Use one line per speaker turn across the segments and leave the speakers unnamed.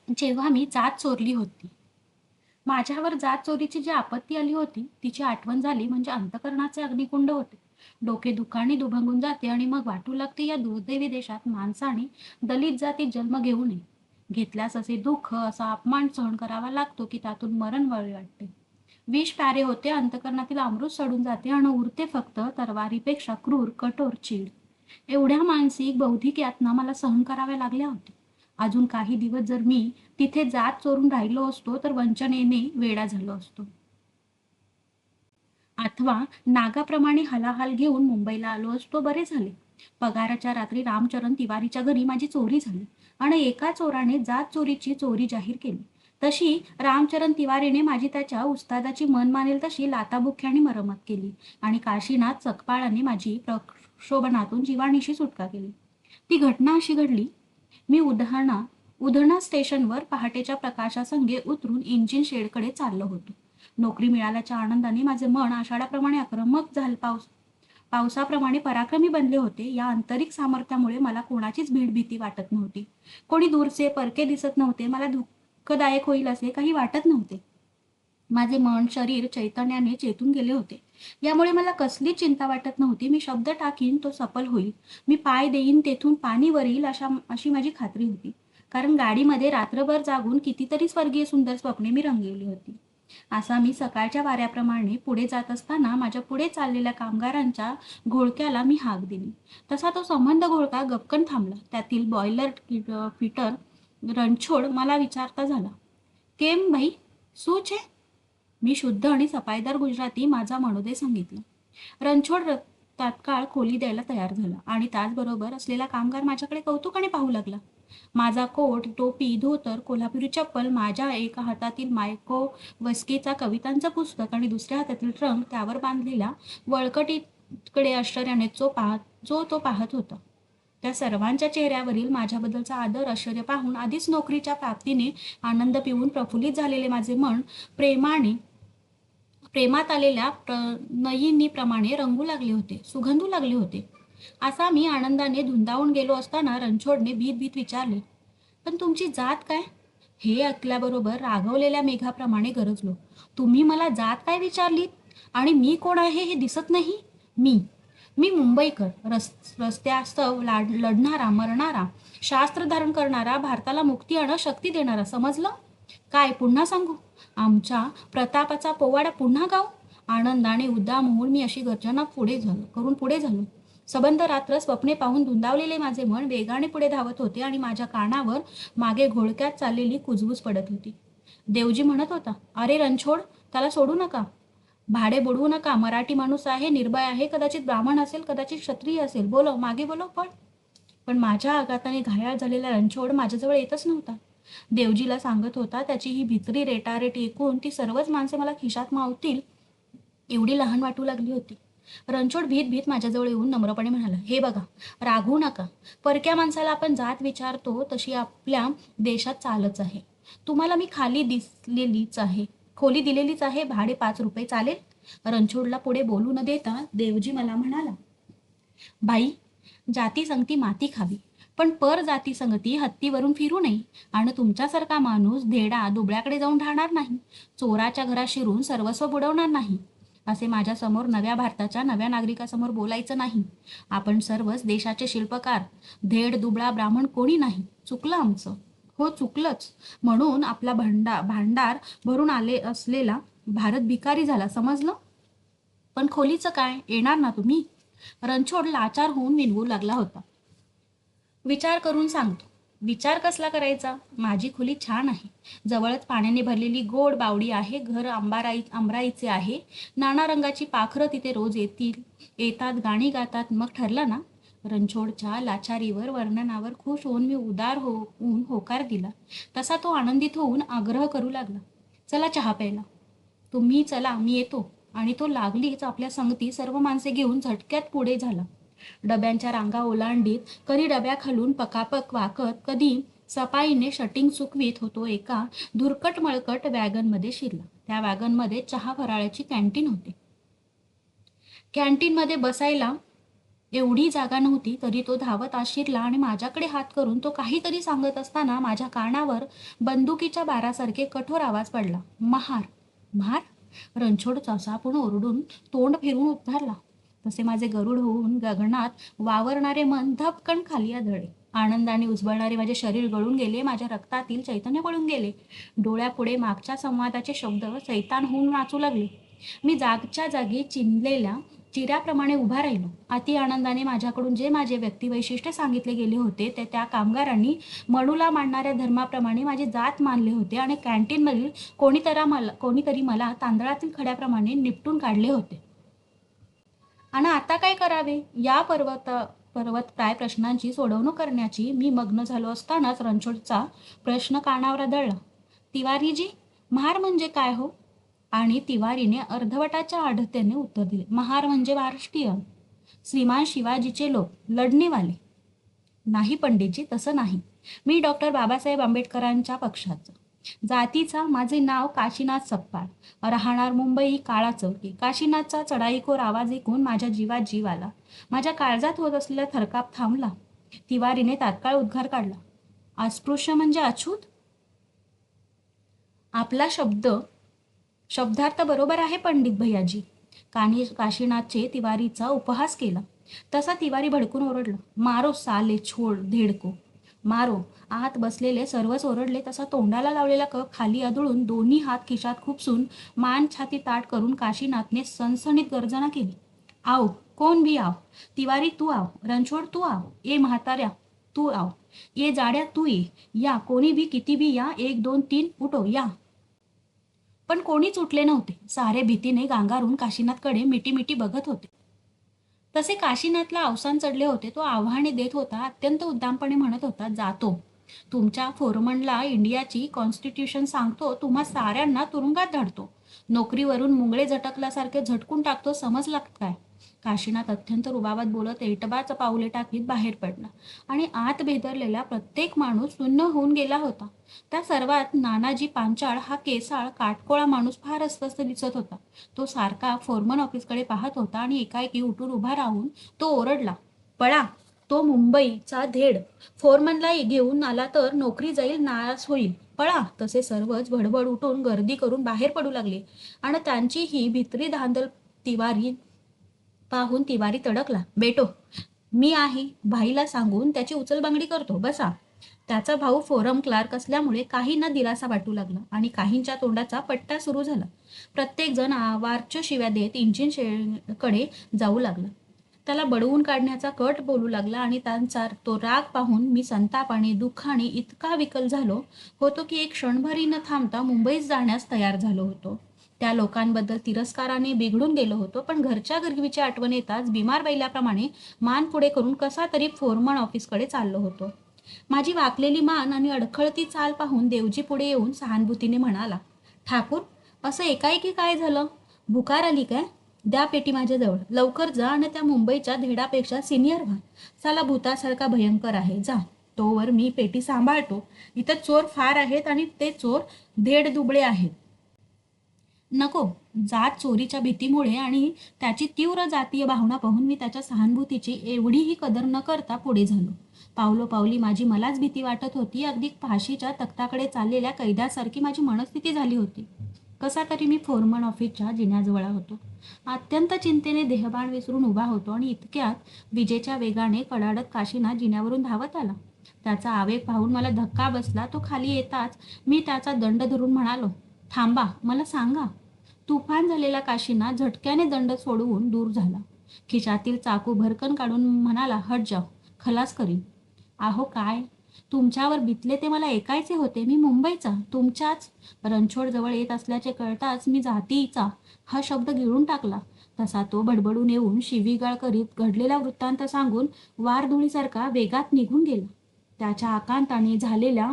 जेव्हा मी जात चोरली होती. माझ्यावर जात चोरीची जी आपत्ती आली होती, तिची आठवण झाली म्हणजे अंतःकरणाचे अग्निकुंड होते. डोके दुखाने दुभंगून जाते आणि मग वाटू लागते या दुर्दैवी देशात माणसाने दलित जातीत जन्म घेऊ नये. घेतल्यास असे दुःख, असा अपमान सहन करावा लागतो की त्यातून मरण वळी वाटते. विष प्यारे होते, अंतःकरणातील अमृत सडून जाते आणि उरते फक्त तरवारीपेक्षा क्रूर, कठोर चीड. एवढ्या मानसिक, बौद्धिक यातना मला सहन कराव्या लागल्या होत्या. अजून काही दिवस जर मी तिथे जात चोरून राहिलो असतो तर वंचनेने वेडा झालो असतो. अथवा नागाप्रमाणे हलाहाल घेऊन मुंबईला आलो असतो बरे झाले. पगाराच्या रात्री रामचरण तिवारीच्या घरी माझी चोरी झाली आणि एका चोराने जात चोरीची चोरी जाहीर केली. तशी रामचरण तिवारीने माझी त्याच्या उस्तादाची मन मानेल तशी लाताबुक्क्याने मरमत केली आणि काशीनाथ सकपाळाने माझी प्रक्षोभनातून जीवाणीशी सुटका केली. ती घटना अशी घडली. मी उधना स्टेशनवर पहाटेच्या प्रकाशासंगे उतरून इंजिन शेडकडे चाललो होतो. नोकरी मिळाल्याच्या आनंदाने माझे मन आषाढाप्रमाणे आक्रमक झाले. पावसाप्रमाणे पराक्रमी बनले होते. या आंतरिक सामर्थ्यामुळे मला कोणाचीच भीती वाटत नव्हती. कोणी दूरचे परके दिसत नव्हते. मला दुःखदायक होईल असे काही वाटत नव्हते. माझे मन, शरीर चैतन्याने चेतून गेले होते. यामुळे मला कसली चिंता वाटत नव्हती. मी शब्द टाकीन तो सफल होईल. मी पाय देईन तेथून पाणी वर येईल अशी माझी खात्री होती. कारण गाडीमध्ये रात्रभर जागून कितीतरी स्वर्गीय सुंदर स्वप्ने मी रंगवली होती. असा मी सकाळच्या वाऱ्याप्रमाणे पुढे जात असताना माझ्या पुढे चाललेल्या कामगारांच्या घोळक्याला मी हाक दिली. तसा तो संबंध घोळका गपकन थांबला. त्यातील बॉयलर फिटर रणछोड मला विचारता झाला, केम भाई सूच है? मी शुद्ध आणि सफाईदार गुजराती माझा मनोदय सांगितला. रणछोड तात्काळ खोली द्यायला तयार झाला आणि त्याचबरोबर असलेला कामगार माझ्याकडे कौतुकाने पाहू लागला. माझा कोट, टोपी, धोतर, कोल्हापुरी चप्पल, माझ्या एका हातातील मायकोवस्कीचा कवितांचं पुस्तक आणि दुसऱ्या हातातील ट्रंक, त्यावर बांधलेल्या वळकटीकडे आश्चर्याने जो तो पाहत होता. त्या सर्वांच्या चेहऱ्यावरील माझ्याबद्दलचा आदर, आश्चर्य पाहून आधीच नोकरीच्या प्राप्तीने आनंद पिऊन प्रफुल्लित झालेले माझे मन प्रेमात आलेल्या नयिनीप्रमाणे रंगू लागले होते, सुगंधू लागले होते. असा मी आनंदाने धुंदावून गेलो असताना रणछोडने भीत भीत विचारले, पण तुमची जात काय? हे ऐकल्याबरोबर रागवलेल्या मेघाप्रमाणे गरजलो. तुम्ही मला जात काय विचारलीत? आणि मी कोण आहे हे दिसत नाही? मी मी मुंबईकर, रस्त्यास्तव लढणारा, मरणारा, शास्त्र धारण करणारा, भारताला मुक्ती आणि शक्ती देणारा. समजलं? काय पुन्हा सांगू? आमच्या प्रतापाचा पोवाडा पुन्हा गाव? आनंदाने उद्दाम होऊन मी अशी गर्जना पुढे झालो. सबंध रात्र स्वप्ने पाहून धुंदावलेले माझे मन वेगाने पुढे धावत होते आणि माझ्या कानावर मागे घोळक्यात चाललेली कुजबूज पडत होती. देवजी म्हणत होता, अरे रणछोड, त्याला सोडू नका, भाडे बुडवू नका. मराठी माणूस आहे, निर्भय आहे, कदाचित ब्राह्मण असेल, कदाचित क्षत्रिय असेल. बोलो, मागे बोलो. पण माझ्या आघाताने घायाळ झालेला रणछोड माझ्याजवळ येतच नव्हता. देवजीला सांगत होता. त्याची ही भित्री रेटारेट ऐकून ती सर्वच माणसे मला खिशात मावतील एवढी लहान वाटू लागली होती. रणछोड भीत भीत माझ्याजवळ येऊन नम्रपणे म्हणाला, हे बघा, रागवू नका. परक्या माणसाला आपण जात विचारतो तशी आपल्या देशात चालच आहे. तुम्हाला मी खोली दिलेलीच आहे. भाडे 5 रुपये चालेल? रणछोडला पुढे बोलू न देता देवजी मला म्हणाला, बाई, जाती संगती माती खावी, पण पर जाती संगती हत्तीवरून फिरू नये. आणि तुमच्यासारखा माणूस धेडा दुबळ्याकडे जाऊन राहणार नाही. चोराच्या घरात शिरून सर्वस्व बुडवणार नाही. असे माझ्यासमोर नव्या भारताच्या नव्या नागरिकासमोर बोलायचं नाही. आपण सर्वच देशाचे शिल्पकार. धेड दुबळा ब्राह्मण कोणी नाही. चुकलं आमचं. हो, चुकलंच. म्हणून आपला भांडार भरून आले असलेला भारत भिकारी झाला. समजलं? पण खोलीचं काय? येणार ना तुम्ही? रणछोड लाचार होऊन विनवू लागला होता. विचार करून सांगतो. विचार कसला करायचा? माझी खोली छान आहे. जवळच पाण्याने भरलेली गोड बावडी आहे. घर आंबराईचे आहे. नाना रंगाची पाखरं तिथे रोज येतात, गाणी गातात. मग ठरलं ना? रणछोडच्या लाचारीवर, वर्णनावर खुश होऊन मी उदार होऊन होकार दिला. तसा तो आनंदित होऊन आग्रह करू लागला, चला चहा प्यायला. तुम्ही चला, मी येतो. आणि तो लागलीच आपल्या संगती सर्व माणसे घेऊन झटक्यात पुढे झाला. डब्यांच्या रांगा ओलांडीत, कधी डब्याखालून पकापक वाकत, कधी सपाईने शटिंग चुकवीत होतो एका धुरकट मळकट वॅगनमध्ये शिरला. त्या वॅगनमध्ये चहा फराळाची कॅन्टीन होती. कॅन्टीनमध्ये बसायला एवढी जागा नव्हती तरी तो धावत आत शिरला आणि माझ्याकडे हात करून तो काहीतरी सांगत असताना माझ्या कानावर बंदुकीच्या बारासारखे कठोर आवाज पडला. महार. महार? रणछोड चसापून ओरडून तोंड फिरून उद्गारला. तसे माझे गरुड होऊन गगनात वावरणारे मन धपकन खाली आदळले. आनंदाने उजबळणारे माझे शरीर गळून गेले. माझ्या रक्तातील चैतन्य पळून गेले. डोळ्यापुढे मागच्या संवादाचे शब्द सैतान होऊन नाचू लागले. मी जागच्या जागी चिनलेल्या चिऱ्याप्रमाणे उभा राहिलो. अति आनंदाने माझ्याकडून जे माझे व्यक्तिवैशिष्ट्य सांगितले गेले होते ते त्या कामगारांनी मणूला मांडणाऱ्या धर्माप्रमाणे माझी जात मानले होते आणि कॅन्टीनमधील कोणीतरी मला तांदळातील खड्याप्रमाणे निपटून काढले होते. आणि आता काय करावे या पर्वतप्राय प्रश्नांची सोडवणूक करण्याची मी मग्न झालो असतानाच रणछोडचा प्रश्न कानावर आदळला. तिवारीजी, महार म्हणजे काय हो? आणि तिवारीने अर्धवटाच्या आढतेने उत्तर दिले. महार म्हणजे महाराष्ट्रीयन, श्रीमान शिवाजीचे लोक, लढणीवाले. नाही पंडितजी, तसं नाही. मी डॉक्टर बाबासाहेब आंबेडकरांच्या पक्षाचं. जातीचा माझे नाव काशीनाथ सपकाळ. राहणार मुंबई काळा चौकी. काशीनाथचा चढाईखोर आवाज ऐकून माझ्या जीवात जीव आला. माझ्या काळजात होत असलेला थरकाप थांबला. तिवारीने तात्काळ उद्गार काढला. अस्पृश्य म्हणजे अछूत? आपला शब्दार्थ बरोबर आहे पंडित भैयाजी. काशीनाथचे तिवारीचा उपहास केला. तसा तिवारी भडकून ओरडला. मारो साले छोड धेडको. मारो. आत बसलेले सर्वच ओरडले. तसा तोंडाला लावलेला कप खाली आदळून दोन्ही हात खिशात खुपसून मान छाती ताट करून काशीनाथने सणसणीत गर्जना केली. आव, कोण भी आव. तिवारी तू आव. रणछोड तू आव. ए म्हाताऱ्या तू आव. ये जाड्या तू ये. या कोणी भी किती भी या. 1 2 3 उठो या. पण कोणीच उठले नव्हते. सारे भीतीने गांगारून काशीनाथकडे मिटी बघत होते. तसे काशीनाथला अवसान चढले होते. तो आव्हाने देत होता. अत्यंत उद्दामपणे म्हणत होता. जातो. तुमच्या फोरमनला इंडियाची कॉन्स्टिट्यूशन सांगतो. तुम्हा साऱ्यांना तुरुंगात धाडतो. नोकरीवरून मुंगळे झटकल्यासारखे झटकून टाकतो. समजला काय? काशीनाथ अत्यंत रुबाबात बोलत एटबाच पाऊले टाकीत बाहेर पडला आणि आत भेदरलेला प्रत्येक माणूस सुन्न होऊन गेला होता. त्या सर्वात नानाजी पांचाळ हा केसाळ काटकोळा माणूस फार अस्वस्थ दिसत होता. तो सारखा फोरमन ऑफिसकडे पाहत होता आणि एकाएकी उठून उभा राहून तो ओरडला. पळा. तो मुंबईचा धेड. फोरमनला घेऊन आला तर नोकरी जाईल, नाश होईल. पळा. तसे सर्वच भडभड उठून गर्दी करून बाहेर पडू लागले आणि त्यांची ही भित्री धांदल पाहून तिवारी तडकला. बेटो, मी आहे. भाईला सांगून त्याची उचलबांगडी करतो. बसा. त्याचा भाऊ फोरम क्लार्क असल्यामुळे काहींना दिलासा वाटू लागला आणि काहींच्या तोंडाचा पट्टा सुरू झाला. प्रत्येक जण आवारच्या शिव्या देत इंजिनकडे जाऊ लागला. त्याला बडवून काढण्याचा कट बोलू लागला आणि त्यांचा तो राग पाहून मी संतापाने दुःखाने इतका विकल झालो होतो की एक क्षणभरही न थांबता मुंबईत जाण्यास तयार झालो होतो. त्या लोकांबद्दल तिरस्काराने बिघडून गेलो होतो. पण घरच्या गरिबीची आठवण येताच बिमार बैलाप्रमाणे मान पुढे करून कसा तरी फोरमन ऑफिसकडे चाललो होतो. माझी वाकलेली मान आणि अडखळती चाल पाहून देवजी पुढे येऊन सहानुभूतीने म्हणाला. ठाकूर, असं एकाएकी काय झालं? भुकार आली काय? द्या पेटी माझ्याजवळ. लवकर जा आणि त्या मुंबईच्या धेडापेक्षा सिनियर व्हा. साला भूतासारखा भयंकर आहे. जा. तोवर मी पेटी सांभाळतो. इथं चोर फार आहेत आणि ते चोर धेड दुबळे आहेत. नको. जात चोरीच्या भीतीमुळे आणि त्याची तीव्र जातीय भावना पाहून मी त्याच्या सहानुभूतीची एवढीही कदर न करता पुढे झालो. पावलोपावली माझी मलाच भीती वाटत होती. अगदी फाशीच्या तख्ताकडे चाललेल्या कैद्यासारखी माझी मनस्थिती झाली होती. कसा तरी मी फोरमन ऑफिसच्या जिन्याजवळ होतो. अत्यंत चिंतेने देहभान विसरून उभा होतो आणि इतक्यात विजेच्या वेगाने कडाडत काशीनाथ जिन्यावरून धावत आला. त्याचा आवेग पाहून मला धक्का बसला. तो खाली येताच मी त्याचा दंड धरून म्हणालो. थांबा, मला सांगा. तुफान झालेला काशीनाथ झटक्याने दंड सोडवून दूर झाला. खिशातील चाकू भरकन काढून म्हणाला. हट जाव, खलास करीन. आहो काय? तुमच्यावर बितले ते मला ऐकायचे होते. मी मुंबईचा, तुमच्याच रणछोड जवळ येत असल्याचे कळताच मी जातीचा हा शब्द गिळून टाकला. तसा तो बडबडून येऊन शिवीगाळ करीत घडलेला वृत्तांत सांगून वारधुळीसारखा वेगात निघून गेला. त्याच्या आकांताने झालेल्या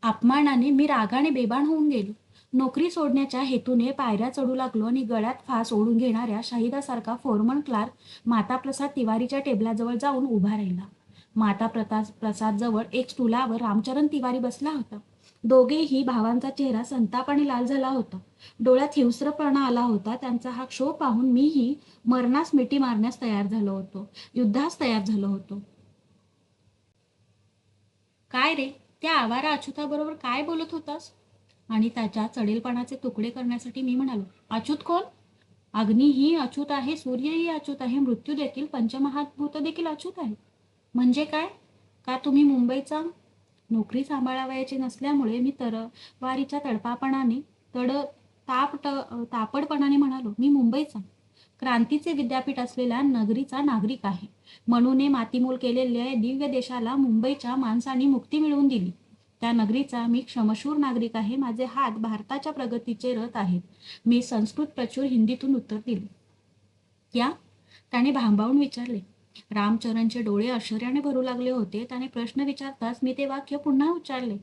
अपमानाने मी रागाने बेभान होऊन गेलो. नोकरी सोडण्याच्या हेतूने पायऱ्या चढू लागलो आणि गळ्यात फास ओढून घेणाऱ्या शाहिदासारखा फोरमन क्लार्क माताप्रसाद तिवारीच्या टेबलाजवळ जाऊन उभा राहिला. माताप्रसाद जवळ एक स्टुलावर रामचरण तिवारी बसला होता. दोघेही भावांचा चेहरा संतापाने लाल झाला होता. डोळ्यात हिंस्रपणा आला होता. त्यांचा हा क्षोभ पाहून मीही मरणास मिठी मारण्यास तयार झालो होतो, युद्धास तयार झालो होतो. काय रे, त्या आवारा अच्युताबरोबर काय बोलत होतास? आणि त्याच्या चढेलपणाचे तुकडे करण्यासाठी मी म्हणालो, अच्युत कोण? अग्नीही अच्युत आहे, सूर्यही अच्युत आहे, मृत्यू देखील, पंचमहाभूत देखील अच्युत आहे. म्हणजे काय? का तुम्ही मुंबईचा? नोकरी सांभाळावयाची नसल्यामुळे मी वारीच्या तडपापणाने तड तापडपणाने म्हणालो, मी मुंबईचा, क्रांतीचे विद्यापीठ असलेल्या नगरीचा नागरिक आहे. म्हणून मातीमोल केलेल्या दिव्य देशाला मुंबईच्या माणसांनी मुक्ती मिळवून दिली. त्या नगरीचा मी क्षमशूर नागरिक आहे. माझे हात भारताच्या प्रगतीचे रथ आहेत. मी संस्कृत प्रचूर हिंदीतून उत्तर दिले. क्या? त्याने भांबावून विचारले. रामचरणचे डोळे आश्चर्याने भरू लागले होते. त्याने प्रश्न विचारताच मी ते वाक्य पुन्हा उच्चारले.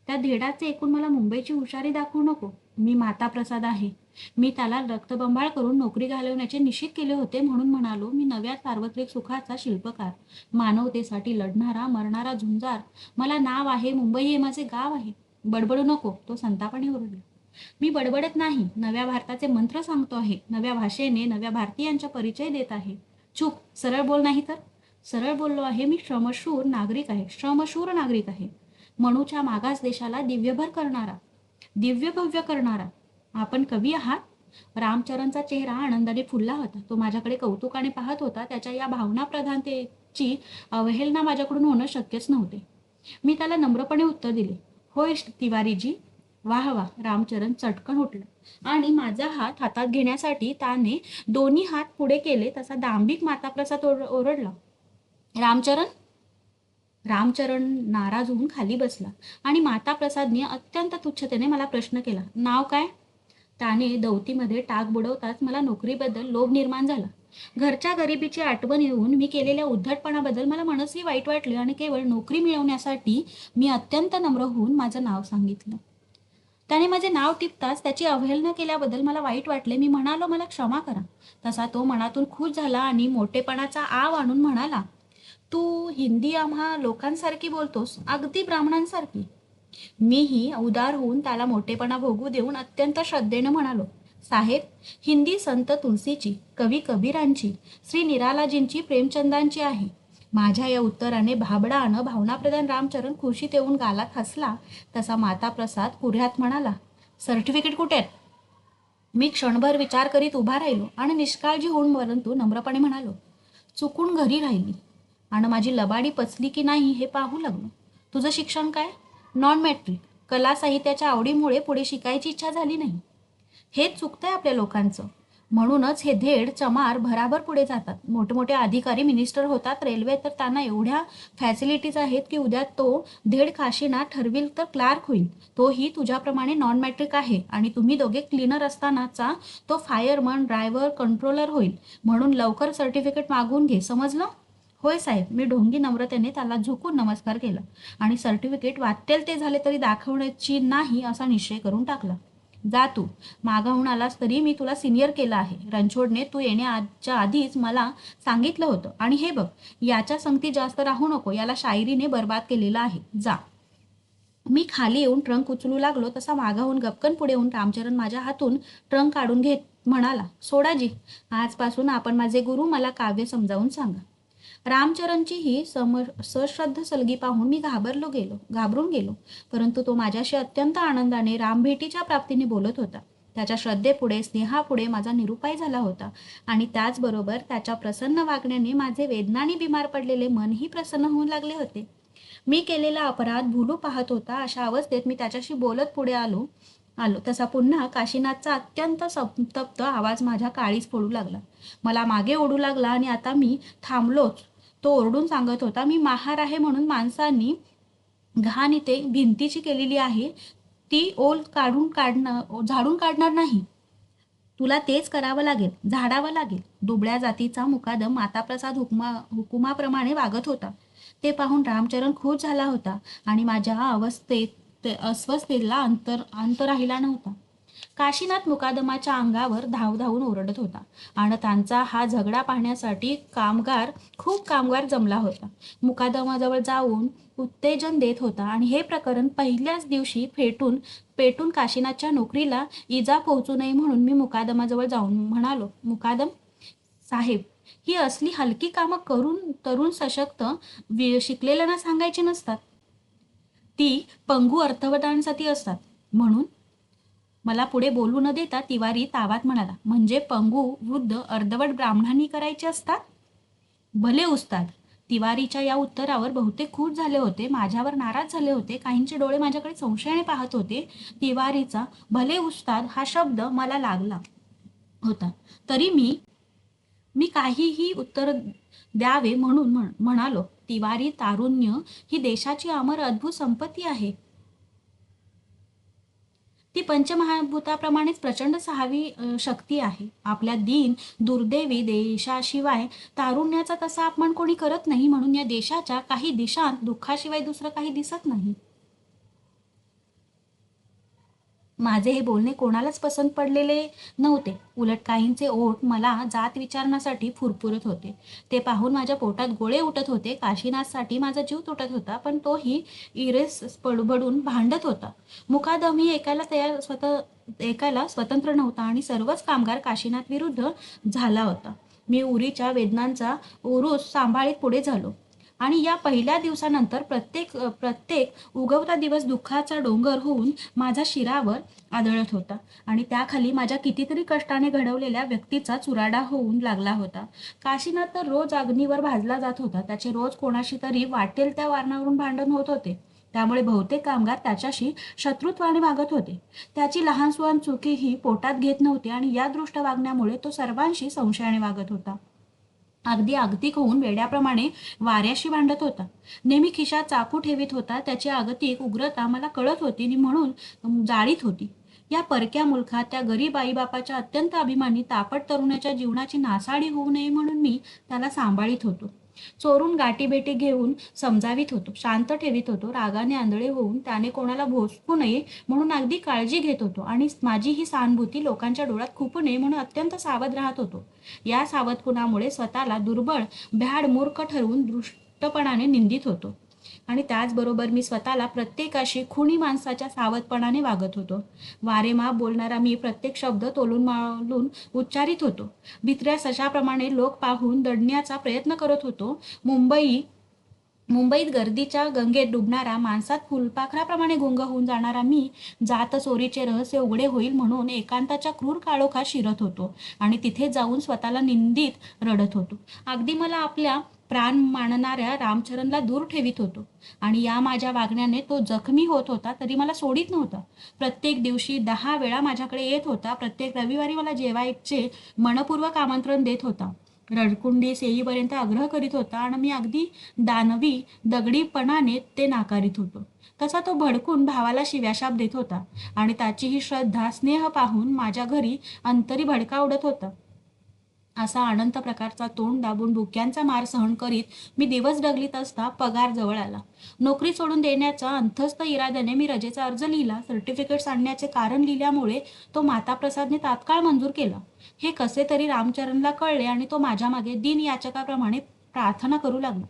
त्या धेडाचे ऐकून मला मुंबईची हुशारी दाखवू नको. मी माता प्रसाद आहे. मी त्याला रक्तबंबाळ करून नोकरी घालवण्याचे निश्चित केले होते. म्हणून म्हणालो, मी नव्या सार्वत्रिक सुखाचा शिल्पकार, मानवतेसाठी लढणारा मरणारा झुंजार. मला नाव आहे, मुंबई हे माझे गाव आहे. बडबडू नको, तो संतापाने ओरडला. मी बडबडत नाही, नव्या भारताचे मंत्र सांगतो आहे. नव्या भाषेने नव्या भारतीयांचा परिचय देत आहे. चूप, सरळ बोल. नाही तर? सरळ बोललो आहे. मी श्रमशूर नागरिक आहे, श्रमशूर नागरिक आहे. मनूच्या मागास देशाला दिव्यभर करणारा, दिव्य भव्य करणारा. आपण कवी आहात? रामचरणचा चेहरा आनंदाने फुलला होता. तो माझ्याकडे कौतुकाने पाहत होता. त्याच्या या भावना प्रधानतेची अवहेलना माझ्याकडून होणं शक्यच नव्हते. मी त्याला नम्रपणे उत्तर दिले, होय तिवारीजी. वाह वाह. रामचरण चटकन उठला आणि माझा हात हातात घेण्यासाठी त्याने दोन्ही हात पुढे केले. तसा दांभिक माताप्रसाद ओरडला, रामचरण. रामचरण नाराज होऊन खाली बसला आणि माता प्रसादने अत्यंत तुच्छतेने मला प्रश्न केला, नाव काय? त्याने दौतीमध्ये टाक बुडवताच मला नोकरीबद्दल लोभ निर्माण झाला. घरच्या गरिबीची आठवण येऊन मी केलेल्या उद्धटपणाबद्दल मला मनसही वाईट वाटले आणि केवळ नोकरी मिळवण्यासाठी मी अत्यंत नम्र होऊन माझं नाव सांगितलं. त्याने माझे नाव टिपताच त्याची अवहेलना केल्याबद्दल मला वाईट वाटले. मी म्हणालो, मला क्षमा करा. तसा तो मनातून खुश झाला आणि मोठेपणाचा आव आणून म्हणाला, तू हिंदी आम्हा लोकांसारखी बोलतोस, अगदी ब्राह्मणांसारखी. मीही उदार होऊन त्याला मोठेपणा भोगू देऊन अत्यंत श्रद्धेनं म्हणालो, साहेब, हिंदी संत तुलसीची, कवी कबीरांची, श्री निरालाजींची, प्रेमचंदांची आहे. माझ्या या उत्तराने भाबडानं भावनाप्रधान रामचरण खुशीत येऊन गालात हसला. तसा माता प्रसाद पुऱ्यात म्हणाला, सर्टिफिकेट कुठे आहेत? मी क्षणभर विचार करीत उभा राहिलो आणि निष्काळजी होऊन परंतु नम्रपणे म्हणालो, चुकून घरी राहिली आणि माझी लबाडी पचली की नाही हे पाहू लागलो. तुझं शिक्षण काय? Non matric. कला साहित्याच्या आवडीमुळे पुढे शिकायची इच्छा झाली नाही. हेच चुकतंय आपल्या लोकांचं. म्हणूनच हे धेड चमार भराभर पुढे जातात. मोठमोठे अधिकारी मिनिस्टर होतात. रेल्वे तर त्यांना एवढ्या फॅसिलिटीज आहेत की उद्या तो धेड काशीनाथ ठरविल तर क्लार्क होईल. तोही तुझ्याप्रमाणे नॉन मॅट्रिक आहे आणि तुम्ही दोघे क्लीनर असतानाचा तो फायरमन, ड्रायव्हर, कंट्रोलर होईल. म्हणून लवकर सर्टिफिकेट मागवून घे, समजलं? होय साहेब. मी ढोंगी नम्रतेने त्याला झुकून नमस्कार केला आणि सर्टिफिकेट वाटेल ते झाले तरी दाखवण्याची नाही असा निश्चय करून टाकला. जा तू. मागाहून आलास तरी मी तुला सिनियर केलं आहे. रणछोडने तू येण्याच्या आधीच मला सांगितलं होतं. आणि हे बघ, याच्या संगती जास्त राहू नको. याला शायरीने बर्बाद केलेलं आहे. जा. मी खाली येऊन ट्रंक उचलू लागलो तसा मागाहून गपकन पुढे येऊन रामचरण माझ्या हातून ट्रंक काढून घेत म्हणाला, सोडाजी, आजपासून आपण माझे गुरु. मला काव्य समजावून सांगा. रामचरणची ही सश्रद्ध सलगी पाहून मी घाबरून गेलो. परंतु तो माझ्याशी अत्यंत आनंदाने रामभेटीच्या प्राप्तीने बोलत होता. त्याच्या श्रद्धेपुढे, स्नेहापुढे माझा निरुपाय झाला होता आणि त्याचबरोबर त्याच्या प्रसन्न वागण्याने माझे वेदनाने बिमार पडलेले मनही प्रसन्न होऊ लागले होते. मी केलेला अपराध भुलू पाहत होता. अशा अवस्थेत मी त्याच्याशी बोलत पुढे आलो तसा पुन्हा काशीनाथचा अत्यंत संतप्त आवाज माझ्या काळीच फोडू लागला. मला मागे ओढू लागला आणि आता मी थांबलोच. तो ओरडून सांगत होता, मी महार आहे म्हणून माणसांनी घाण इथे भिंतीची केलेली आहे ती झाडून काढणार नाही. तुला तेच करावं लागेल, झाडावं लागेल. दुबळ्या जातीचा मुकादम माताप्रसाद हुकुमाप्रमाणे वागत होता. ते पाहून रामचरण खुश झाला होता आणि माझ्या अस्वस्थतेला अंत राहिला नव्हता. काशीनाथ मुकादमाच्या अंगावर धावून ओरडत होता आणि त्यांचा हा झगडा पाहण्यासाठी खूप कामगार जमला होता. मुकादमाजवळ जाऊन उत्तेजन देत होता आणि हे प्रकरण पहिल्याच दिवशी पेटून काशीनाथच्या नोकरीला इजा पोहोचू नये म्हणून मी मुकादमाजवळ जाऊन म्हणालो, मुकादम साहेब, ही असली हलकी कामं करून तरुण सशक्त शिकलेल्यांना सांगायची नसतात. ती पंगू अर्थवटांसाठी असतात. म्हणून मला पुढे बोलू न देता तिवारी तावात म्हणाला, म्हणजे पंगू वृद्ध अर्धवट ब्राह्मणांनी करायचे असतात? भले उस्ताद. तिवारीच्या या उत्तरावर बहुतेक खुश झाले होते, माझ्यावर नाराज झाले होते, काहींचे डोळे माझ्याकडे संशयाने पाहत होते. तिवारीचा भले उस्ताद हा शब्द मला लागला होता, तरी मी मी काहीही उत्तर द्यावे म्हणून म्हणालो, तिवारी, तारुण्य ही देशाची अमर अद्भुत संपत्ती आहे. ती पंचमहाभूताप्रमाणेच प्रचंड सहावी शक्ती आहे. आपल्या दुर्दैवी देशाशिवाय तारुण्याचा तसा अपमान कोणी करत नाही, म्हणून या देशाच्या काही दिशांत दुःखाशिवाय दुसरं काही दिसत नाही. माझे हे बोलणे कोणालाच पसंत पडलेले नव्हते. उलट काहींचे ओठ मला जात विचारण्यासाठी फुरफुरत होते. ते पाहून माझ्या पोटात गोळे उठत होते. काशीनाथसाठी माझा जीव तुटत होता, पण तोही इरेस पडबडून भांडत होता. मुकादमही ऐकायला स्वतंत्र नव्हता आणि सर्वच कामगार काशीनाथ विरुद्ध झाला होता. मी उरीच्या वेदनांचा उरूस सांभाळीत पुढे झालो आणि या पहिल्या दिवसानंतर प्रत्येक उगवता दिवस दुःखाचा डोंगर होऊन माझ्या शिरावर आदळत होता आणि त्याखाली माझ्या कितीतरी कष्टाने घडवलेल्या व्यक्तीचा चुराडा होऊन लागला होता. काशीनाथ तर रोज अग्नीवर भाजला जात होता. त्याचे रोज कोणाशी तरी वाटेल त्या कारणावरून भांडण होत होते. त्यामुळे बहुतेक कामगार त्याच्याशी शत्रुत्वाने वागत होते. त्याची लहानसुहान चुकीही पोटात घेत नव्हते आणि या दृष्ट वागण्यामुळे तो सर्वांशी संशयाने वागत होता. अगदी आगतिक होऊन वेड्याप्रमाणे वाऱ्याशी भांडत होता. नेहमी खिशात चाकू ठेवीत होता. त्याची आगतिक उग्रता मला कळत होती आणि म्हणून जाळीत होती. या परक्या मुलखात त्या गरीब आईबापाच्या अत्यंत अभिमानी तापट तरुणाच्या जीवनाची नासाडी होऊ नये म्हणून मी त्याला सांभाळीत होतो. चोरून गाठीभेटी घेऊन समजावीत होतो, शांत ठेवीत होतो. रागाने आंधळे होऊन त्याने कोणाला भोसकू नये म्हणून अगदी काळजी घेत होतो आणि माझी ही सहानुभूती लोकांच्या डोळ्यात खुपू नये म्हणून अत्यंत सावध राहत होतो. या सावधपणामुळे स्वतःला दुर्बळ, भ्याड, मूर्ख ठरवून दृष्टपणाने निंदित होतो आणि त्याचबरोबर मी स्वतःला प्रत्येकाशी खुनी माणसाच्या सावधपणाने वागत होतो. वारेमाप बोलणारा मी प्रत्येक शब्द तोलून मालून उच्चारित होतो. भित्र्या सशाप्रमाणे लोक पाहून दडण्याचा प्रयत्न करत होतो. मुंबईत गर्दीच्या गंगेत डुबणारा, माणसात फुलपाखराप्रमाणे गुंग होऊन जाणारा मी जात चोरीचे रहस्य उघडे होईल म्हणून एकांताच्या क्रूर काळोखात शिरत होतो आणि तिथे जाऊन स्वतःला निंदित रडत होतो. अगदी मला आपल्या प्राण मानणाऱ्या रामचरणला दूर ठेवीत होतो आणि या माझ्या वागण्याने तो जखमी होत होता तरी मला सोडित नव्हता. प्रत्येक दिवशी 10 वेळा माझ्याकडे येत होता. प्रत्येक रविवारी मला जेवायचे मनपूर्वक आमंत्रण देत होता. रडकुंडी सेईपर्यंत आग्रह करीत होता आणि मी अगदी दानवी दगडीपणाने ते नाकारित होतो. तसा तो भडकून भावाला शिव्याशाप देत होता आणि त्याची ही श्रद्धा, स्नेह पाहून माझ्या घरी अंतरी भडका उडत होता. असा अनंत प्रकारचा तोंड दाबून भुक्यांचा मार सहन करीत मी दिवस डगलीत असता पगार जवळ आला. नोकरी सोडून देण्याचा अंतस्थ इराद्याने मी रजेचा अर्ज लिहिला. सर्टिफिकेट्स आणण्याचे कारण लिहिल्यामुळे तो माताप्रसादने तात्काळ मंजूर केला. हे कसे तरी रामचरणला कळले आणि तो माझ्या मागे दिनयाचकाप्रमाणे प्रार्थना करू लागला.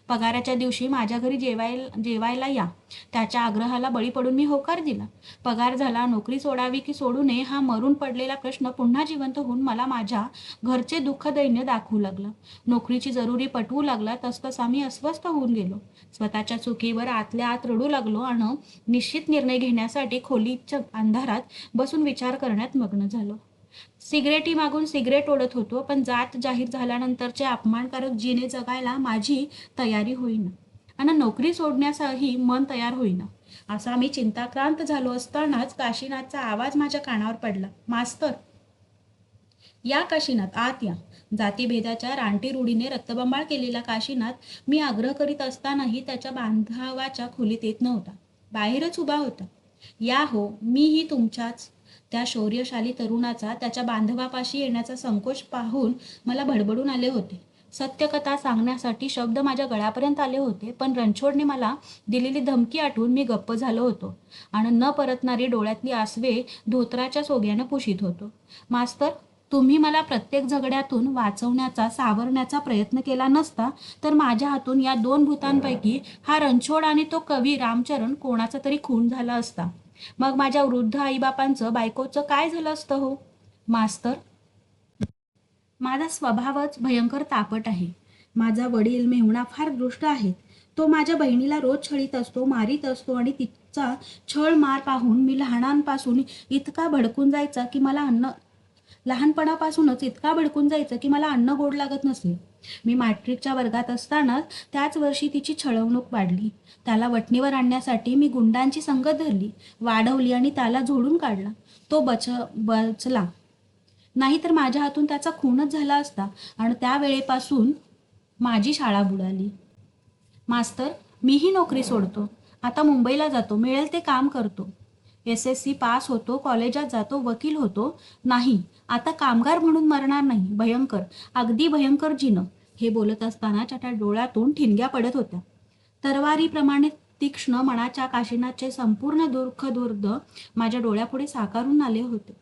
पगाराच्या दिवशी माझ्या घरी जेवायला या. त्याच्या आग्रहाला बळी पडून मी होकार दिला. पगार झाला. नोकरी सोडावी की सोडू नये हा मरून पडलेला प्रश्न पुन्हा जिवंत होऊन मला माझ्या घरचे दुःख दैन्य दाखवू लागला. नोकरीची जरुरी पटवू लागला. तसतसा मी अस्वस्थ होऊन गेलो. स्वतःच्या चुकीवर आतल्या आत रडू लागलो आणि निश्चित निर्णय घेण्यासाठी खोलीच्या अंधारात बसून विचार करण्यात मग्न झालो. सिगरेटी मागून सिगरेट ओढत होतो, पण जात जाहीर झाल्यानंतरचे अपमानकारक जीने जगायला माझी तयारी होईना आणि नोकरी सोडण्यासही मन तयार होईना. असा मी चिंताक्रांत झालो असतानाच काशीनाथचा आवाज माझ्या कानावर पडला. मास्तर, या काशीनाथ, आत या. जातीभेदाच्या रानटी रूढीने रक्तबंबाळ केलेला काशीनाथ मी आग्रह करीत असतानाही त्याच्या बांधवाच्या खोलीत येत नव्हता. बाहेरच उभा होता. या हो, मीही तुमच्याच. त्या शौर्यशाली तरुणाचा त्याच्या बांधवापाशी येण्याचा संकोच पाहून मला भडबडून आले होते. सत्यकथा सांगण्यासाठी शब्द माझ्या गळ्यापर्यंत आले होते, पण रणछोडने मला दिलेली धमकी आठवून मी गप्प झालो होतो आणि न परतणारी डोळ्यातली आसवे धोत्राच्या सोग्याने पुशीत होतो. मास्तर, तुम्ही मला प्रत्येक झगड्यातून वाचवण्याचा, सावरण्याचा प्रयत्न केला नसता तर माझ्या हातून या 2 भूतांपैकी हा रणछोड आणि तो कवी रामचरण कोणाचा तरी खून झाला असता. मग माझ्या वृद्ध आईबापांचं, बायकोचं काय झालं असतं हो? मास्तर, माझा स्वभावच भयंकर तापट आहे. माझा वडील मेहुणा फार दृष्ट आहेत. तो माझ्या बहिणीला रोज छळीत असतो, मारीत असतो आणि तिचा छळ मार पाहून मी लहानपणापासूनच इतका भडकून जायचं की मला अन्न गोड लागत नसे. मी मॅट्रिकच्या वर्गात असतानाच त्याच वर्षी तिची छळवणूक वाढली. त्याला वठणीवर आणण्यासाठी मी गुंडांची संगत धरली, वाढवली आणि त्याला झोडून काढला. तो बचला, नाहीतर माझ्या हातून त्याचा खूनच झाला असता आणि त्या वेळेपासून माझी शाळा बुडाली. मास्तर, मीही नोकरी सोडतो. आता मुंबईला जातो, मिळेल ते काम करतो. SSC पास होतो, कॉलेजात जातो, वकील होतो. नाही, आता कामगार म्हणून मरणार नाही. भयंकर, अगदी भयंकर जिणं. हे बोलत असताना त्याच्या डोळ्यातून ठिणग्या पडत होत्या. तरवारीप्रमाणे तीक्ष्ण मनाच्या काशीनाथचे संपूर्ण दुःख दुर्द माझ्या डोळ्यापुढे साकारून आले होते.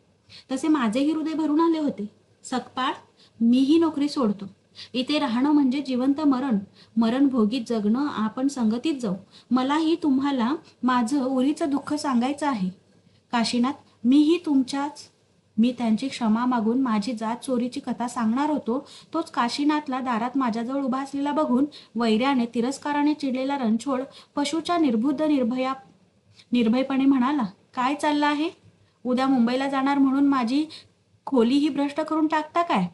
तसे माझेही हृदय भरून आले होते. सकपाळ, मीही नोकरी सोडतो. इथे राहणं म्हणजे जिवंत मरण. मरण भोगीत जगणं, आपण संगतीत जाऊ. मलाही तुम्हाला माझं उरीचं दुःख सांगायचं आहे. काशीनाथ, मी त्यांची क्षमा मागून माझी जात चोरीची कथा सांगणार होतो. तोच काशीनाथला दारात माझ्याजवळ उभा असलेला बघून वैर्याने, तिरस्काराने चिडलेला रणछोड पशूच्या निर्भयपणे म्हणाला, काय चाललं आहे? उद्या मुंबईला जाणार म्हणून माझी खोली ही भ्रष्ट करून टाकता काय?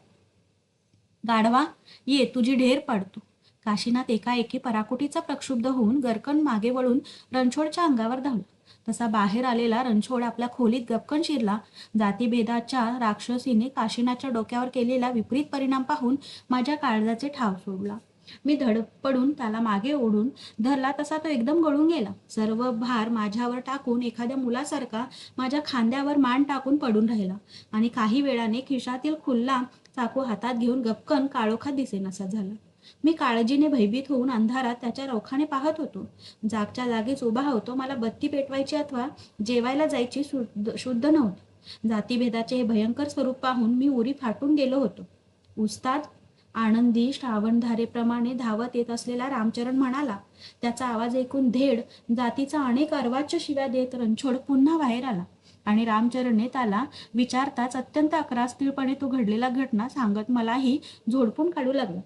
गाढवा, ये, तुझी ढेर पाडतो. काशीनाथ एकाएकी पराकोटीचा प्रक्षुब्ध होऊन गरकन मागे वळून रणछोडच्या अंगावर धावला. तसा बाहेर आलेला रणछोड आपल्या खोलीत गपकन शिरला. जातीभेदाच्या राक्षसीने काशीनाथच्या डोक्यावर केलेला विपरीत परिणाम पाहून माझ्या काळजाचे ठाव सोडला. मी धडपडून त्याला मागे ओढून धरला, तसा तो एकदम गळून गेला. सर्व भार माझ्यावर टाकून एखाद्या मुलासारखा माझ्या खांद्यावर मान टाकून पडून राहिला आणि काही वेळाने खिशातील खुल्ला चाकू हातात घेऊन गपकन काळोखात दिसेनासा झाला. मी काळजीने भयभीत होऊन अंधारात त्याच्या रोखाने पाहत होतो. जागच्या जागीच उभा होतो. मला बत्ती पेटवायची अथवा जेवायला जायची शुद्ध नव्हती. जातीभेदाचे हे भयंकर स्वरूप पाहून मी उरी फाटून गेलो होतो. उस्ताद, आनंदी श्रावणधारेप्रमाणे धावत येत असलेला रामचरण म्हणाला. त्याचा आवाज ऐकून धेड जातीचा अनेक अर्वाच्य शिव्या देत रणछोड पुन्हा बाहेर आला आणि रामचरणने त्याला विचारताच अत्यंत अक्रास्तीळपणे तो घडलेला घटना सांगत मलाही झोडपून काढू लागला.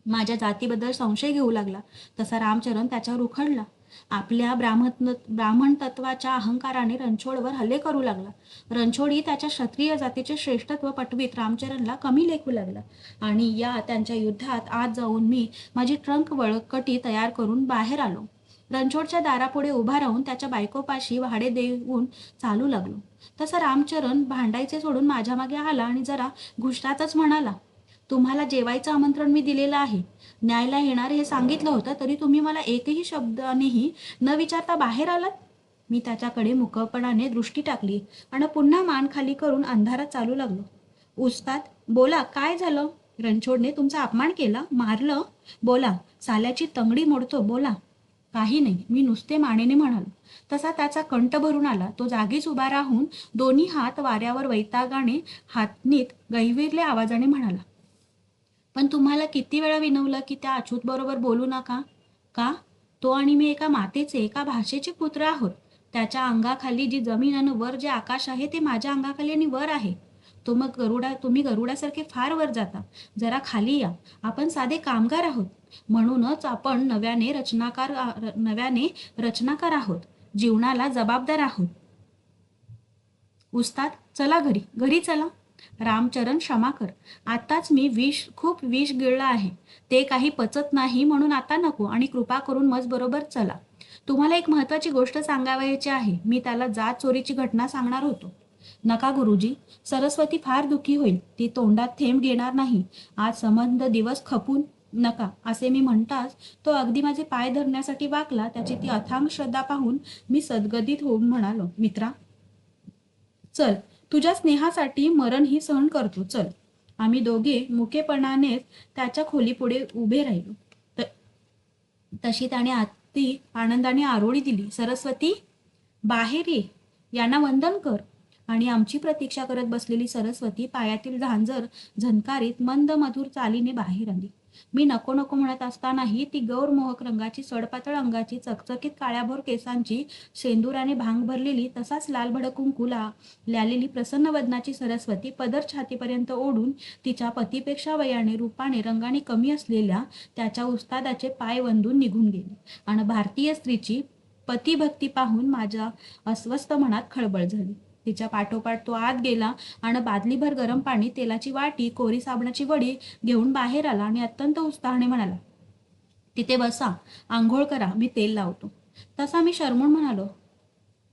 माझ्या जातीबद्दल संशय घेऊ लागला. तसा रामचरण त्याच्यावर उखडला. आपल्या ब्राह्मण तत्वाच्या अहंकाराने रणछोडवर हल्ले करू लागला. रणछोडही त्याच्या क्षत्रिय जातीचे श्रेष्ठत्व पटवीत रामचरणला कमी लेखू लागला आणि त्यांच्या युद्धात आज जाऊन मी माझी ट्रंक वळकटी तयार करून बाहेर आलो. रणछोडच्या दारापुढे उभा राहून त्याच्या बायकोपाशी भाडे देऊन चालू लागलो. तसा रामचरण भांडायचे सोडून माझ्या मागे आला आणि जरा घुसतातच म्हणाला, तुम्हाला जेवायचं आमंत्रण मी दिलेलं आहे. न्यायला येणार हे सांगितलं होतं, तरी तुम्ही मला एकही शब्दानेही न विचारता बाहेर आलात. मी त्याच्याकडे मुकपणाने दृष्टी टाकली आणि पुन्हा मान खाली करून अंधारात चालू लागलो. उस्ताद, बोला, काय झालं? रणछोडने तुमचा अपमान केला, मारलं? बोला, साल्याची तंगडी मोडतो, बोला. काही नाही, मी नुसते मानेने म्हणालो. तसा त्याचा कंठ भरून आला. तो जागीच उभा राहून दोन्ही हात वाऱ्यावर वैतागाने हातनीत गैविरल्या आवाजाने म्हणाला, पण तुम्हाला किती वेळा विनवलं की त्या अच्युत बरोबर बोलू नका? का? तो आणि मी एका मातेचे, एका भाषेचे पुत्र आहोत. त्याच्या अंगाखाली जी जमीन आणि वर जे आकाश आहे ते माझ्या अंगाखाली आणि वर आहे. तुम्ही गरुडासारखे फार वर जाता. जरा खाली या. आपण साधे कामगार आहोत. म्हणूनच आपण नव्याने रचनाकार आहोत. जीवनाला जबाबदार आहोत. उस्ताद, चला घरी चला. रामचरण, क्षमा कर. आताच मी खूप विष गिळलं आहे. ते काही पचत नाही, म्हणून आता नको आणि कृपा करून मज बरोबर चला. तुम्हाला एक महत्वाची गोष्ट सांगावयाची आहे. मी त्याला जात चोरीची घटना सांगणार होतो. नका गुरुजी, सरस्वती फार दुःखी होईल. ती तोंडात थेंब घेणार नाही. आज संबंध दिवस खपून नका असे मी म्हणताच तो अगदी माझे पाय धरण्यासाठी वाकला. त्याची ती अथांग श्रद्धा पाहून मी सद्गदित होऊन म्हणालो, मित्रा, चल, तुझ्या स्नेहासाठी मरण ही सहन करतो, चल. आम्ही दोघे मुकेपणानेच त्याच्या खोलीपुढे उभे राहिलो. तशी त्याने अति आनंदाने आरोळी दिली, सरस्वती बाहेर ये, यांना वंदन कर. आणि आमची प्रतीक्षा करत बसलेली सरस्वती पायातील झांजर झनकारीत मंद मधुर चालीने बाहेर आली. मी नको नको म्हणत असतानाही ती गौर मोहक रंगाची सडपातळ अंगाची चकचकीत काळ्याभोर केसांची शेंदुराने भांग भरलेली तसाच लाल भडक कुंकू ल्यालेली प्रसन्न वदनाची सरस्वती पदर छातीपर्यंत ओढून तिच्या पतीपेक्षा वयाने रूपाने रंगाने कमी असलेल्या त्याच्या उस्तादाचे पाय वंदून निघून गेली. आणि भारतीय स्त्रीची पतिभक्ती पाहून माझ्या अस्वस्थ मनात खळबळ झाली. तिच्या पाठोपाठ तो आत गेला आणि बादलीभर गरम पाणी, तेलाची वाटी, कोरी साबणाची वडी घेऊन बाहेर आला आणि अत्यंत उत्साहाने म्हणाला, तिथे बसा, आंघोळ करा, मी तेल लावतो. तसा मी शरमून म्हणालो,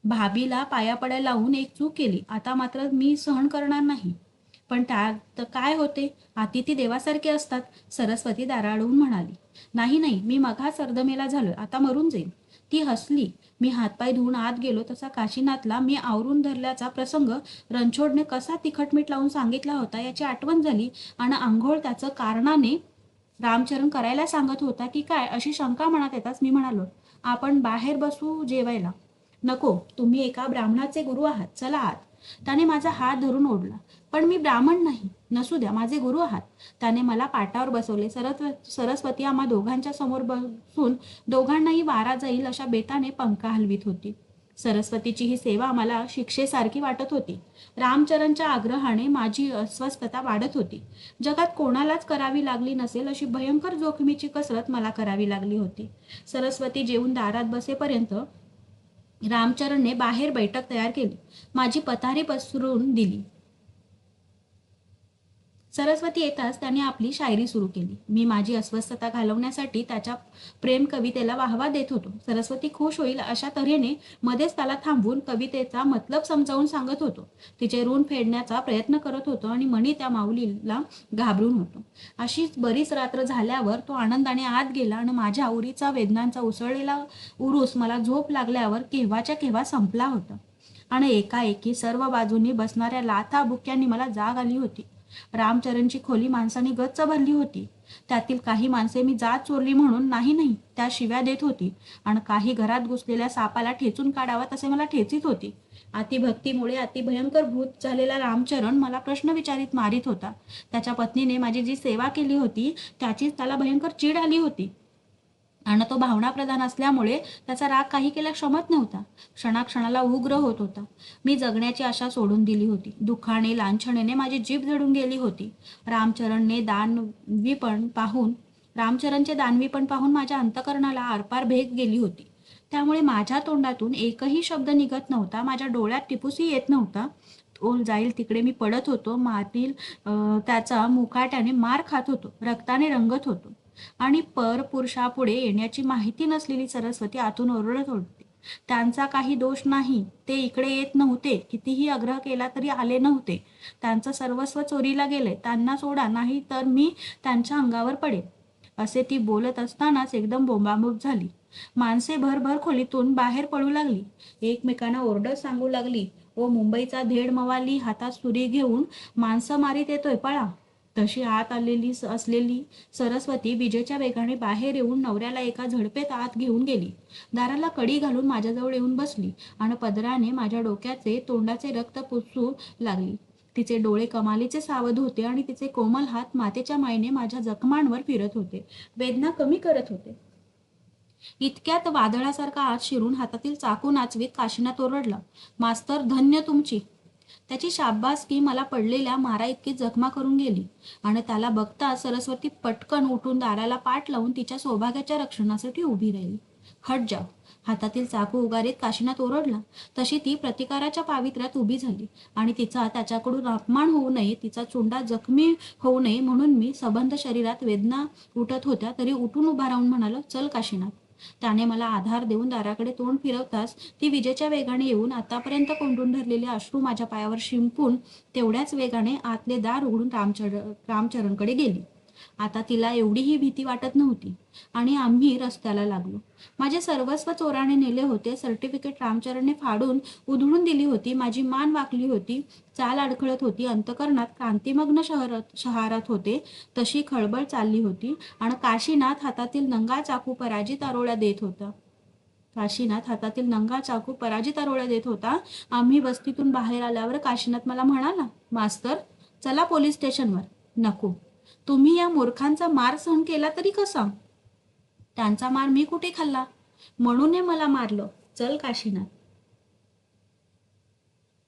भाभीला पाया पडायला लावून एक चूक केली, आता मात्र मी सहन करणार नाही. पण त्यात काय होते, अतिथी देवासारखे असतात, सरस्वती दाराडून म्हणाली. नाही नाही, मी मघा सर्दमेला झालो, आता मरून जाईल. ती हसली. मी हातपाय धुवून आत गेलो तसा काशीनाथला मी आवरून धरल्याचा प्रसंग रणछोडने कसा तिखटमीठ लावून सांगितला होता याची आठवण झाली. आणि आंघोळ त्याचं कारणाने रामचरण करायला सांगत होता की काय अशी शंका मनात येताच मी म्हणालो, आपण बाहेर बसू जेवायला. नको, तुम्ही एका ब्राह्मणाचे गुरु आहात, चला आत. त्याने माझा हात धरून ओढला. पण मी ब्राह्मण नाही. नसू द्या, माझे गुरु आहात. त्याने मला पाटावर बसवले. सरस्वती आम्हा दोघांच्या समोर बसून दोघांनाही वारा जाईल अशा बेताने पंखा हलवीत होती. सरस्वतीची ही सेवा मला शिक्षेसारखी वाटत होती. रामचरणच्या आग्रहाने माझी अस्वस्थता वाढत होती. जगात कोणालाच करावी लागली नसेल अशी भयंकर जोखमीची कसरत मला करावी लागली होती. सरस्वती जेवून दारात बसेपर्यंत रामचरणने बाहेर बैठक तयार केली. माझी पथारी पसरून दिली. सरस्वती येताच त्याने आपली शायरी सुरू केली. मी माझी अस्वस्थता घालवण्यासाठी त्याच्या प्रेम कवितेला वाहवा देत होतो. सरस्वती खुश होईल अशा तऱ्हेने मध्येच त्याला थांबवून कवितेचा मतलब समजावून सांगत होतो. तिचे ऋण फेडण्याचा प्रयत्न करत होतो आणि मणी त्या माऊलीला घाबरून होतो. अशीच बरीच रात्र झाल्यावर तो आनंदाने आत गेला आणि माझ्या उरीचा वेदनांचा उसळलेला उरूस मला झोप लागल्यावर केव्हाच्या केव्हा संपला होता. आणि एकाएकी सर्व बाजूंनी बसणाऱ्या लाथा बुक्यांनी मला जाग आली होती. रामचरणची खोली माणसांनी गच्च भरली होती. त्यातील काही माणसे मी जात चोरली म्हणून नाही नाही त्या शिव्या देत होती आणि काही घरात घुसलेल्या सापाला ठेचून काढावा तसे मला ठेचीत होती. अतिभक्तीमुळे अतिभयंकर भूत झालेला रामचरण मला प्रश्न विचारित मारित होता. त्याच्या पत्नीने माझी जी सेवा केली होती त्याचीच त्याला भयंकर चीड आली होती आणि तो भावनाप्रधान असल्यामुळे त्याचा राग काही केल्या क्षमत नव्हता. क्षणाक्षणाला उग्र होत होता. मी जगण्याची आशा सोडून दिली होती. दुःखाने लांछनेने माझी जीभ जळून गेली होती. रामचरणचे दानवीपण पाहून माझ्या अंतकरणाला आरपार भेग गेली होती. त्यामुळे माझ्या तोंडातून एकही शब्द निघत नव्हता. माझ्या डोळ्यात टिपूसही येत नव्हता. तो जाईल तिकडे मी पडत होतो. मातील त्याचा मुकाट्याने मार खात होतो. रक्ताने रंगत होतो. आणि परपुरुषापुढे येण्याची माहिती नसलेली सरस्वती आतून ओरडत होती, त्यांचा काही दोष नाही, ते इकडे येत नव्हते, कितीही आग्रह केला तरी आले नव्हते. त्यांचं सर्वस्व चोरीला गेले, त्यांना सोडा, नाही तर मी त्यांच्या अंगावर पडेल. असे ती बोलत असतानाच एकदम बोंबाबोंब झाली. माणसे भरभर खोलीतून बाहेर पडू लागली. एकमेकांना ओरडत सांगू लागली, ओ मुंबईचा धेड मवाली हातात सुरी घेऊन माणसं मारीत येतोय, पळा. तशी आत आलेली असलेली सरस्वती विजेच्या वेगाने बाहेर येऊन नवऱ्याला एका झडपेत आत घेऊन गेली. दाराला कडी घालून माझ्याजवळ येऊन बसली आणि पदराने माझ्या डोक्याचे तोंडाचे रक्त पुसू लागली. तिचे डोळे कमालीचे सावध होते आणि तिचे कोमल हात मातेच्या मायेने माझ्या जखमांवर फिरत होते, वेदना कमी करत होते. इतक्यात वादळासारखा आत शिरून हातातील चाकू नाचवीत काशीनाथ ओरडला, मास्तर, धन्य तुमची. त्याची शाब्बासकी मला पडलेल्या मारा इतकी जखमा करून गेली. आणि त्याला बघता सरस्वती पटकन उठून दाराला पाठ लावून तिच्या सौभाग्याच्या रक्षणासाठी उभी राहिली. हट जा. हातातील चाकू उगारीत काशीनाथ ओरडला. तशी ती प्रतिकाराच्या पावित्र्यात उभी झाली आणि तिचा त्याच्याकडून अपमान होऊ नये, तिचा चुंडा जखमी होऊ नये म्हणून मी सबंध शरीरात वेदना उठत होत्या तरी उठून उभा राहून म्हणालो, चल काशीनाथ. त्याने मला आधार देऊन दाराकडे तोंड फिरवताच ती विजेच्या वेगाने येऊन आतापर्यंत कोंडून धरलेले अश्रू माझ्या पायावर शिंपून तेवढ्याच वेगाने आतले दार उघडून रामचरणकडे गेली. आता तिला एवढीही भीती वाटत नव्हती आणि आम्ही रस्त्याला लागलो. माझे सर्वस्व चोराने नेले होते. सर्टिफिकेट रामचरणने फाडून उधळून दिली होती. माझी मान वाकली होती, चाल अडखळत होती. अंतःकरणात क्रांतिमग्न शहारत होते तशी खळबळ चालली होती. आणि काशीनाथ हातातील नंगा चाकू पराजित आरोळ्या देत होता. आम्ही वस्तीतून बाहेर आल्यावर काशीनाथ मला म्हणाला, मास्तर चला पोलीस स्टेशनवर. नको, तुम्ही या मूर्खांचा मार सहन केला तरी कसा? त्यांचा मार मी कुठे खाल्ला? म्हणून मला मारलं. चल काशीनाथ.